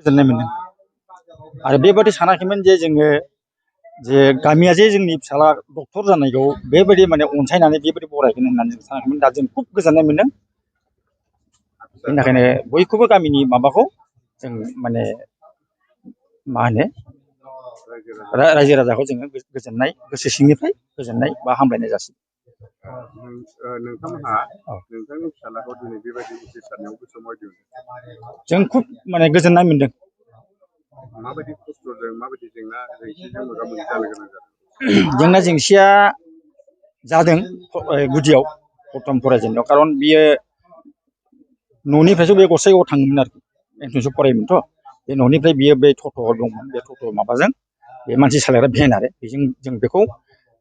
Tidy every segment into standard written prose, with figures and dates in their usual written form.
गोजोननाय मोनदों आरो बेबादि सानाखैमोन जे जोङो जे गामिया जे जोंनि फिसाला डक्टर जानायखौ बेबायदि माने अनसायनानै बेबायदि बरायगोन होननानै जों सानाखैमोन। दा जों खुब गोजोननाय मोनदों। बेनि थाखायनो बयखौबो गामिनि माबाखौ जों माने मा होनो रायजो राजाखौ जोङो गोजोननाय गोसो सिंनिफ्राय गोजोननाय बा हामलायनाय जासिगोन। नोंथांमोनहा नोंथांनि फिसालाखौ दिनै बेबायदि उथ्रिसारनायाव गोसो माबायदि मोनदों? जों खुब माने गोजोननाय मोनदों। माबायदि खस्थ'जों माबायदि जेंसिजों मोगा मोगि जानो गोनां जादों? जेंना जेंसिया जादों गुदियाव प्रथम फरायजेननायाव, खारन बियो न'निफ्रायसो बे गसाइगावआव थाङोमोन आरोखि एन्ट्रेन्सआव फरायोमोनथ'। बे न'निफ्राय बियो बे टट' दंमोन, बे टट' माबाजों बे मानसि सालायग्रा भेन आरो बेजों जों बेखौ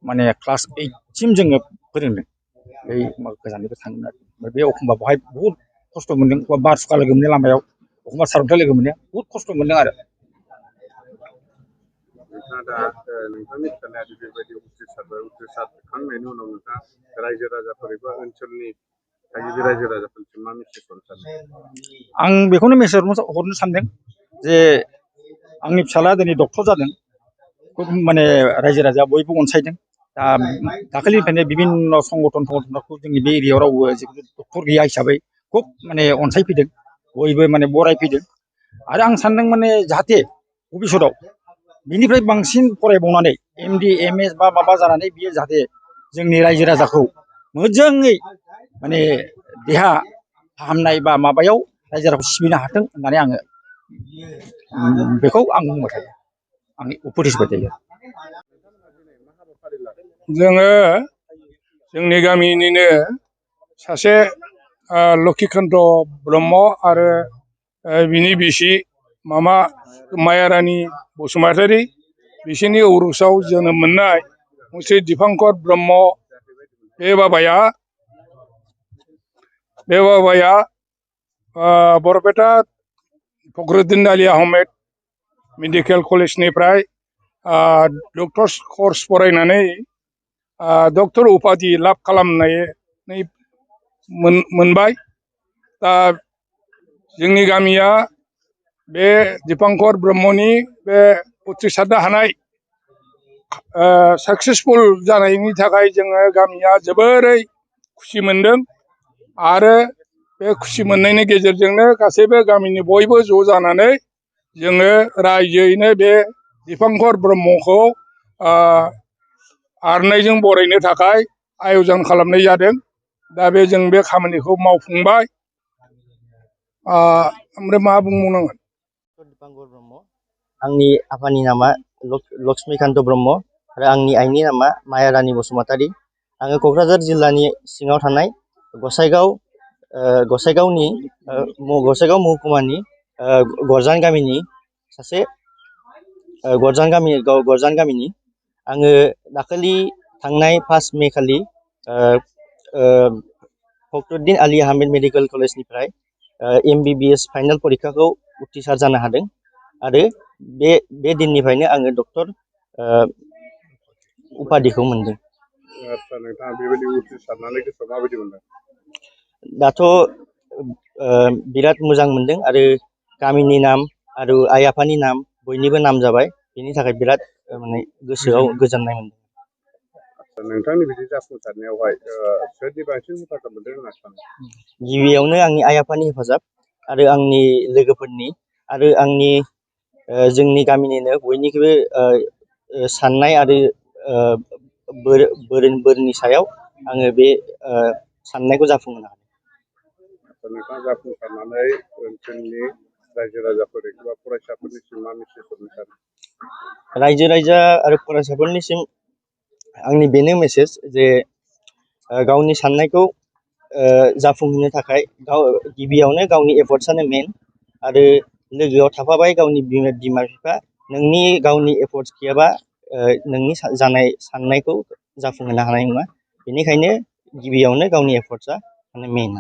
माने क्लास 8सिम जोङो फोरोंदों। बै गोजाननिफ्राय थाङोमोन आरो ओमफ्राय बे एखमबा बेवहाय बहुद खस्थ' मोनदों। एखमबा बार सुखा लोगो मोनो लामायाव, एखमबा सारअन्थाइ लोगो मोनो, बहुद खस्थ' मोनदों आरो। नोंथाङा दा नोंथांनि फिसालाया बेबायदि उथ्रिसारखांनायनि उनाव नोंथाङा रायजो राजाफोर एबा ओनसोलनि थागिबि रायजो राजाफोरसिम मा मेसेज हरनो सानो? आं बेखौनो मेसेज हरनो सानदों जे आंनि फिसाला दिनै डक्टर जादों। खुब माने रायजो राजाया बयबो अनसायदों। दा दाखालिनिफ्रायनो बिभिन्न संगठनफोरखौ जोंनि बे एरियायाव रावबो जिखुनु डक्टर गैया हिसाबै खुब माने अनसायफैदों, बयबो माने बरायफैदों। आरो आं सानदों माने जाहाथे भबिष्यतआव बिनिफ्राय बांसिन फरायबावनानै MD MS बा माबा जानानै बियो जाहाथे जोंनि रायजो राजाखौ मोजाङै माने देहा फाहामनाय बा माबायाव रायजो राजाखौ सिबिनो हाथों होननानै आङो बेखौ आं बुंबाय थायो, आंनि उपदेश होबाय थायो। जोङो जोंनि गामिनिनो सासे लक्षिकान्त ब्रह्म आरो बिनि बिसि मामा मायारानि बसुमतारी, बिसोरनि औरसाव जोनोम मोननाय मुंसे दिपांकर ब्रह्म। बे बाबाया बरपेटा फखरुद्दिन आली आहमेद मेडिकेल कलेजनिफ्राय डक्टर्स कर्स फरायनानै डक्टर उपाधि लाभ खालामनानै मोनबाय। दा जोंनि गामिया बे दिपांकर ब्रह्मनि बे उथ्रिसारनो हानाय साक्सेसफुल जानायनि थाखाय जोङो गामिया जोबोरै खुसि मोनदों। आरो बे खुसि मोननायनि गेजेरजोंनो गासैबो गामिनि बयबो ज' जानानै जोङो रायजोयैनो बे दिपांकर ब्रह्मखौ आर'नाइजों बरायनो थाखाय आयजन खालामनाय जादों। दा जों बे खामानिखौ मावफुंबाय। ओमफ्राय मा बुंबावनांगोन? दिपांकर ब्रह्म, आंनि आफानि नामा लक्ष्मीकान्त ब्रह्म आरो आंनि आइनि नामा मायारानि बसुमतारी। आङो क'क्राझार जिल्लानि सिङाव थानाय गसाइगाव महकुमानि गरजान गामिनि सासे गरजान गामिनि आङो दाखालि थांनाय 5 मे खालि फखरुद्दिन आली आहमेद मेडिकेल कलेजनिफ्राय MBBS फाइनाल परिखाखौ उथ्रिसार जानो हादों। आरो बे दिननिफ्रायनो आङो डक्टर उपाधिखौ मोनदों। नोंथाङा बेबायदि उथ्रिसारनानै गोसोआव माबायदि मोनदों? दाथ' बिराद मोजां मोनदों आरो गामिनि नाम आरो आइ आफानि नाम बयनिबो नाम जाबाय। बेनि थाखाय बिराद माने गोसोआव गोजोननाय मोनदों। नोंथांनि बिदि जाफुंसारनायावहाय सोरनि बांसिन हेफाजाब मोनदों होनना सानो? गिबियावनो आंनि आइ आफानि हेफाजाब आरो आंनि लोगोफोरनि आरो आंनि जोंनि गामिनिनो बयनिख्रुइबो साननाय आरो बोरनि सायाव आङो बे साननायखौ जाफुंहोनो हादों। नोंथाङा जाफुंसारनानै ओनसोलनि रायजो राजाफोर एबा फरायसाफोरनिसिम मा मेसेज हरनो सानो? रायजो राजा आरो फरायसाफोरनिसिम आंनि बेनो मेसेज जे गावनि साननायखौ जाफुंहोनो थाखाय गिबियावनो गावनि एफर्टसानो मेन आरो लोगोआव थाफाबाय गावनि बिमा बिफा। नोंनि गावनि एफर्टस गैयाबा नोंनि जानाय साननायखौ जाफुंहोनो हानाय नङा। बेनिखायनो गिबियावनो गावनि एफर्टसा माने मेन।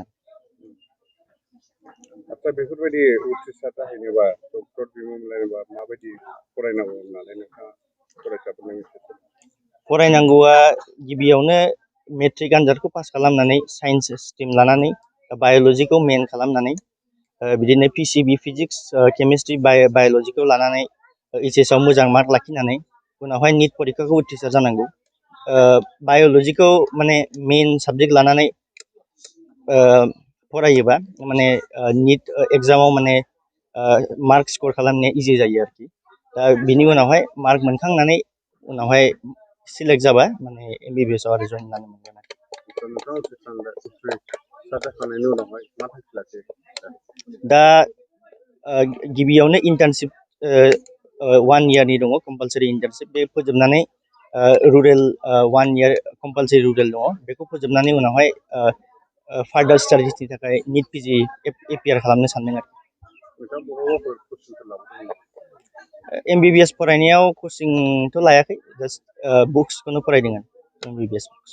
आदसा बेफोरबायदि उथ्रिसार जाहैनोबा डक्टर बिमुं मोनलायनोबा माबायदि फरायनांगौ होननानै नोंथाङा फरायसाफोरनो मेसेज होनो? फरायनांगौआ गिबियावनो मेट्रिक आनजादखौ पास खालामनानै साइन्स स्ट्रिम लानानै बाय'लजिखौ मेन खालामनानै बिदिनो PCB फिजिक्स केमिस्ट्रि बाय'लजिखौ लानानै HS आव मोजां मार्क लाखिनानै उनावहाय निट परिखाखौ उथ्रिसार जानांगौ। बाय'लजिखौ माने मेइन साबजेक्ट लानानै फरायोबा माने निट एग्जामाव माने मार्क स्कर खालामनाया इजि जायो आरोखि। दा बिनि उनावहाय मार्क मोनखांनानै उनावहाय सिलेक्ट जाबा माने MBBS आव आरो जइन जानो मोनगोन आरो। नोंथाङा उथ्रिसार जाखांनायनि उनावहाय मा थांखि लाखियो? दा गिबियावनो इन्टार्नशिप 1 इयारनि दङ कम्पालसारि इन्टार्नशिप, बे फोजोबनानै रुरेल 1 इयार कम्पालसारि रुरेल दङ, बेखौ फोजोबनानै उनावहाय फार्दार स्टाडिसनि थाखाय निट PG एपियार खालामनो सानदों आरो। नोंथाङा बहाबाफोर कचिंफोर लाबोदों नामा? MBBS फरायनायाव कचिंथ' लायाखै, जास्ट बुक्सखौनो फरायदों आरो MBBS बुक्स।